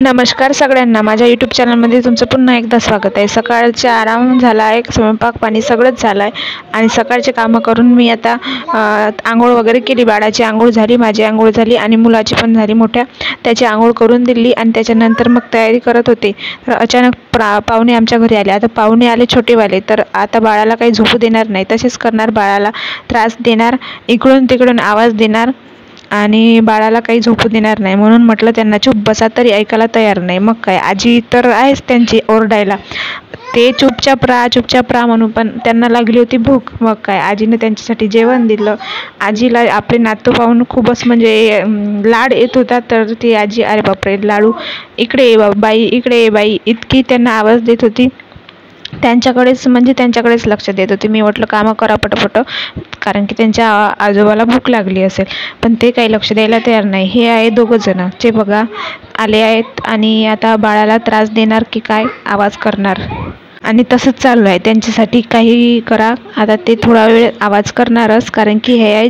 नमस्कार सगळ्यांना, माझ्या यूट्यूब चॅनलमध्ये तुमचं पुन्हा एकदा स्वागत आहे। सकाळचा आराम झाला आहे, स्वयंपाक पाणी सगळंच झालं आहे आणि सकाळचे कामं करून मी आता आंघोळ वगैरे केली। बाळाची आंघोळ झाली, माझी आंघोळ झाली आणि मुलाची पण झाली मोठ्या, त्याची आंघोळ करून दिली आणि त्याच्यानंतर मग तयारी करत होते तर अचानक पाहुणे आमच्या घरी आले। आता पाहुणे आले छोटेवाले, तर आता बाळाला काही झोपू देणार नाही, तसेच करणार, बाळाला त्रास देणार, इकडून तिकडून आवाज देणार आणि बाळाला काही झोपू देणार नाही। म्हणून म्हटलं त्यांना चूप बसा, तरी ऐकायला तयार नाही। मग काय, आजी तर आहेच त्यांची ओरडायला, ते चुपचाप राहा म्हणून, पण त्यांना लागली होती भूक। मग काय, आजीने त्यांच्यासाठी जेवण दिलं। आजीला आपले नातू पाहून खूपच म्हणजे लाड येत होता, तर ती आजी, अरे बापरे लाडू, इकडे ये बाई, इकडे ये बाई, इतकी त्यांना आवाज देत होती। त्यांच्याकडेच लक्ष देत होते। मी म्हटलं कामं करा पटपट, कारण की त्यांच्या आजोबाला भूक लागली असेल, पण ते काही लक्ष द्यायला तयार नाही। हे आहे दोघं जण, जे बघा आले आहेत आणि आता बाळाला त्रास देणार की काय, आवाज करणार, आणि तसंच चालू आहे त्यांच्यासाठी। काही करा, आता ते थोडा वेळ आवाज करणारच, कारण की हे आहे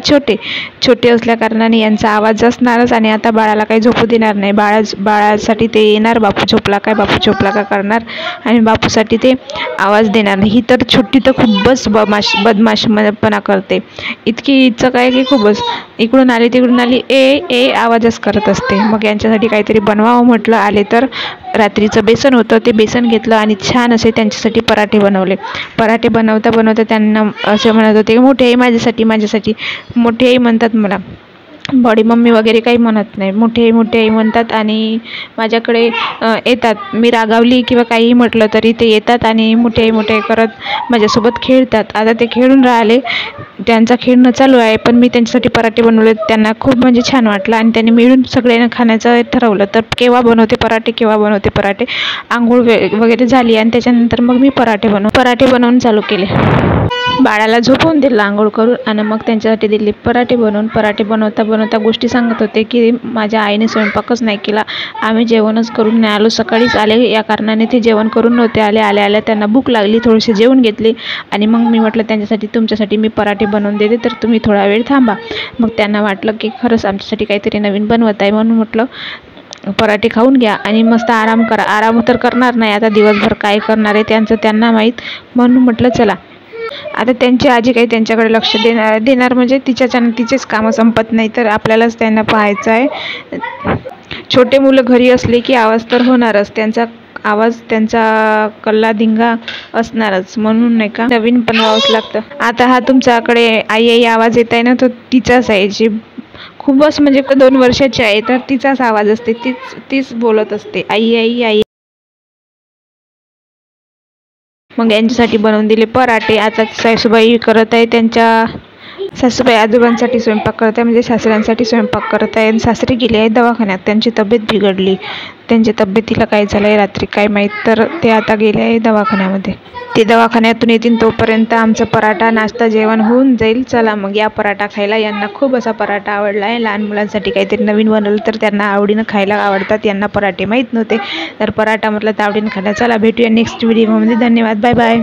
छोटे असल्याकारणाने यांचा आवाज असणारच आणि आता बाळाला काही झोपू देणार नाही। बाळासाठी ते येणार, बापू झोपला काय, बापू झोपला का करणार आणि बापूसाठी ते आवाज देणार नाही। ही तर छोटी तर खूपच बदमाशपणा करते, इतकी इच्छा काय की खूपच, इकडून आली तिकडून आली, ए आवाजच करत असते। मग यांच्यासाठी काहीतरी बनवावं म्हटलं, आले तर रात्रीचं बेसन होतं, ते बेसन घेतलं आणि छान असे त्यांच्यासाठी पराठे बनवले। पराठे बनवता बनवता त्यांना असे म्हणत होते, मोठी आई माझ्यासाठी, मोठी आई म्हणतात मला, बडी मम्मी वगैरे काही म्हणत नाही, मोठी आई म्हणतात आणि माझ्याकडे येतात। मी रागावली किंवा काही म्हटलं तरी ते येतात आणि मोठी आई करत माझ्यासोबत खेळतात। आता ते खेळून राहिले, त्यांचं खेळणं चालू आहे, पण मी त्यांच्यासाठी पराठे बनवले। त्यांना खूप म्हणजे छान वाटलं आणि त्यांनी मिळून सगळ्यांना खाण्याचं ठरवलं। तर केव्हा बनवते पराठे, आंघोळ वगैरे झाली आणि त्याच्यानंतर मग मी पराठे बनवून चालू केले। बाळाला झोपवून दिलं आंघोळ करून आणि मग त्यांच्यासाठी दिले पराठे बनवून। पराठे बनवता गोष्टी सांगत होते की माझ्या आईने स्वयंपाकच नाही केला, आम्ही जेवणच करून नाही आलो, सकाळीच आले, या कारणाने ते जेवण करून नव्हते आले। आल्या त्यांना भूक लागली, थोडेसे जेवून घेतले आणि मग मी म्हटलं तुमच्यासाठी मी पराठे बनवून देते, तर तुम्ही थोडा वेळ थांबा। मग त्यांना वाटलं की खरंच आमच्यासाठी काहीतरी नवीन बनवत आहे, म्हणून म्हटलं पराठे खाऊन घ्या आणि मस्त आराम करा। आराम तर करणार नाही, आता दिवसभर काय करणार आहे त्यांना माहीत, म्हणून म्हटलं चला। आता त्यांची आजी काही त्यांच्याकडे लक्ष देणार म्हणजे तिचेच कामं संपत नाही, तर आपल्यालाच त्यांना पाहायचं आहे। छोटे मुलं घरी असले की आवाज तर होणारच, त्यांचा कल्ला धिंगा असणारच, म्हणून नाही का नवीन बनवावंच लागतं। आता हा तुमच्याकडे आई आवाज येत आहे ना, तो तिचाच आहे, जी खूपच म्हणजे 2 वर्षाची आहे, तर तिचाच आवाज असते, तीच बोलत असते, आई। मग यांच्यासाठी बनवून दिले पराठे। आता सासूबाई करत आहे, त्यांच्या सासूबाई आजोबांसाठी स्वयंपाक करत आहे, म्हणजे सासऱ्यांसाठी स्वयंपाक करत आहे। सासरे गेले आहे दवाखान्यात, त्यांची तब्येत बिघडली, त्यांच्या तब्येतीला काय झालं आहे रात्री काय माहीत, तर ते आता गेले आहे दवाखान्यामध्ये। ते दवाखान्यातून येतील तोपर्यंत आमचं पराठा नाश्ता जेवण होऊन जाईल। चला मग या पराठा खायला, यांना खूप असा पराठा आवडला आहे। लहान मुलांसाठी काहीतरी नवीन बनवलं तर त्यांना आवडीनं खायला आवडतात, यांना पराठे माहीत नव्हते, तर पराठा म्हटलं तर आवडीनं खायला। चला भेटूया नेक्स्ट व्हिडिओमध्ये, धन्यवाद, बाय बाय।